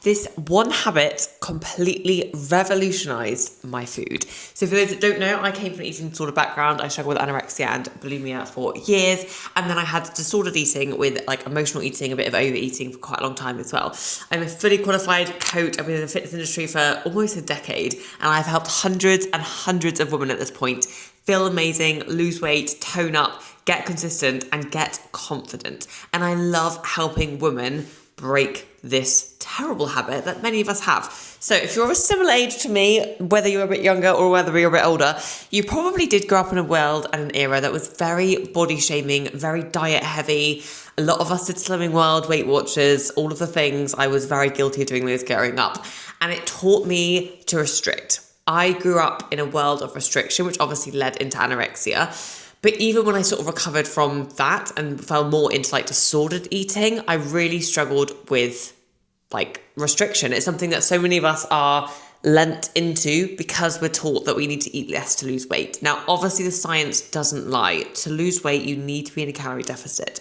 This one habit completely revolutionized my food. So for those that don't know, I came from an eating disorder background. I struggled with anorexia and bulimia for years. And then I had disordered eating with like emotional eating, a bit of overeating for quite a long time as well. I'm a fully qualified coach. I've been in the fitness industry for almost a decade. And I've helped hundreds and hundreds of women at this point feel amazing, lose weight, tone up, get consistent, and get confident. And I love helping women break this terrible habit that many of us have. So if you're a similar age to me, whether you're a bit younger or whether you're a bit older, you probably did grow up in a world and an era that was very body shaming, very diet heavy. A lot of us did Slimming World, Weight Watchers, all of the things. I was very guilty of doing those growing up. And it taught me to restrict. I grew up in a world of restriction, which obviously led into anorexia. But even when I sort of recovered from that and fell more into like disordered eating, I really struggled with like restriction. It's something that so many of us are lent into because we're taught that we need to eat less to lose weight. Now, obviously the science doesn't lie. To lose weight, you need to be in a calorie deficit.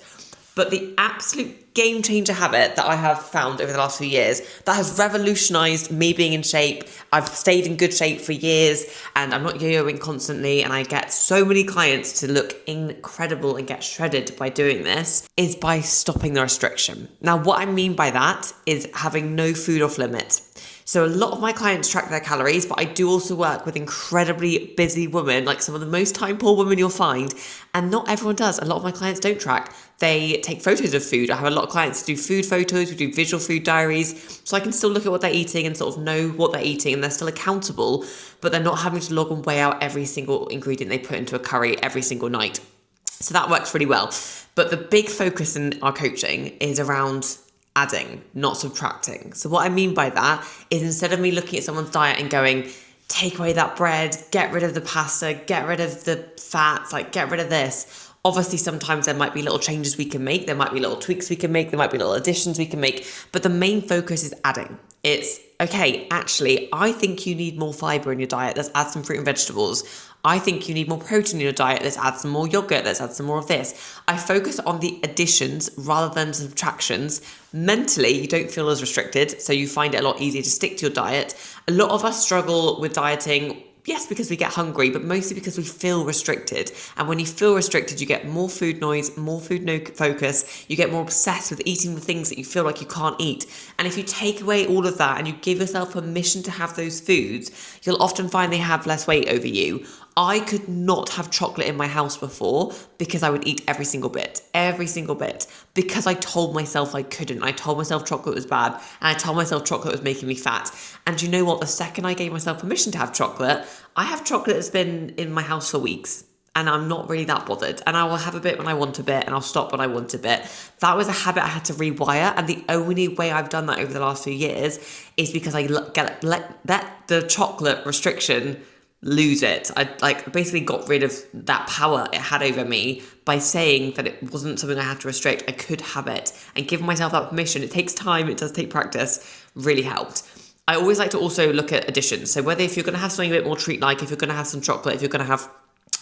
But the absolute game changer habit that I have found over the last few years that has revolutionized me being in shape. I've stayed in good shape for years and I'm not yo-yoing constantly, and I get so many clients to look incredible and get shredded by doing this, is by stopping the restriction. Now, what I mean by that is having no food off limit. So a lot of my clients track their calories, but I do also work with incredibly busy women, like some of the most time poor women you'll find. And not everyone does. A lot of my clients don't track. They take photos of food. I have a lot of clients who do food photos, we do visual food diaries. So I can still look at what they're eating and sort of know what they're eating, and they're still accountable, but they're not having to log and weigh out every single ingredient they put into a curry every single night. So that works really well. But the big focus in our coaching is around adding, not subtracting. So what I mean by that is, instead of me looking at someone's diet and going, take away that bread, get rid of the pasta, get rid of the fats, like get rid of this. Obviously, sometimes there might be little changes we can make. There might be little tweaks we can make. There might be little additions we can make. But the main focus is adding. It's, okay, actually, I think you need more fiber in your diet. Let's add some fruit and vegetables. I think you need more protein in your diet. Let's add some more yogurt. Let's add some more of this. I focus on the additions rather than subtractions. Mentally, you don't feel as restricted, so you find it a lot easier to stick to your diet. A lot of us struggle with dieting, yes, because we get hungry, but mostly because we feel restricted. And when you feel restricted, you get more food noise, more food no focus. You get more obsessed with eating the things that you feel like you can't eat. And if you take away all of that and you give yourself permission to have those foods, you'll often find they have less weight over you. I could not have chocolate in my house before because I would eat every single bit, because I told myself I couldn't. I told myself chocolate was bad, and I told myself chocolate was making me fat. And you know what? The second I gave myself permission to have chocolate, I have chocolate that's been in my house for weeks. And I'm not really that bothered. And I will have a bit when I want a bit, and I'll stop when I want a bit. That was a habit I had to rewire. And the only way I've done that over the last few years is because I let the chocolate restriction lose it. I basically got rid of that power it had over me by saying that it wasn't something I had to restrict. I could have it, and giving myself that permission. It takes time. It does take practice. Really helped. I always like to also look at additions. So whether if you're going to have something a bit more treat-like, if you're going to have some chocolate, if you're going to have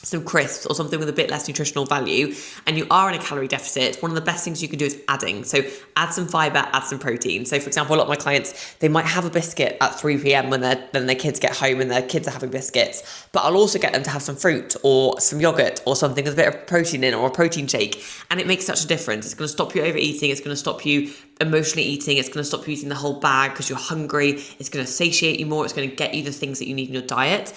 some crisps or something with a bit less nutritional value, and you are in a calorie deficit, one of the best things you can do is adding. So add some fiber, add some protein. So for example, a lot of my clients, they might have a biscuit at 3 p.m. when their kids get home and their kids are having biscuits, but I'll also get them to have some fruit or some yogurt or something with a bit of protein in, or a protein shake. And it makes such a difference. It's going to stop you overeating. It's going to stop you emotionally eating. It's going to stop you eating the whole bag because you're hungry. It's going to satiate you more. It's going to get you the things that you need in your diet.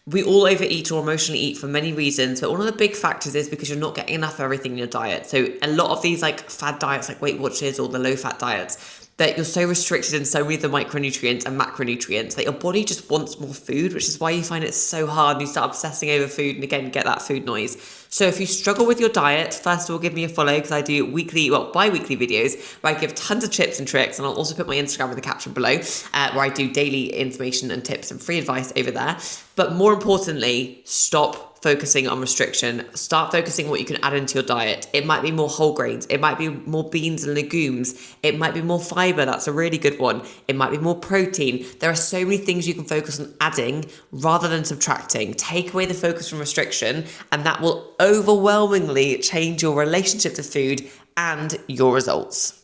We all overeat or emotionally eat for many reasons, but one of the big factors is because you're not getting enough of everything in your diet. So a lot of these like fad diets, like Weight Watchers or the low fat diets, that you're so restricted in so many of the micronutrients and macronutrients that your body just wants more food, which is why you find it so hard and you start obsessing over food and again get that food noise. So if you struggle with your diet, first of all, give me a follow, because I do bi-weekly videos where I give tons of tips and tricks, and I'll also put my Instagram in the caption below, where I do daily information and tips and free advice over there. But more importantly, stop focusing on restriction. Start focusing on what you can add into your diet. It might be more whole grains. It might be more beans and legumes. It might be more fiber. That's a really good one. It might be more protein. There are so many things you can focus on adding rather than subtracting. Take away the focus from restriction, and that will overwhelmingly change your relationship to food and your results.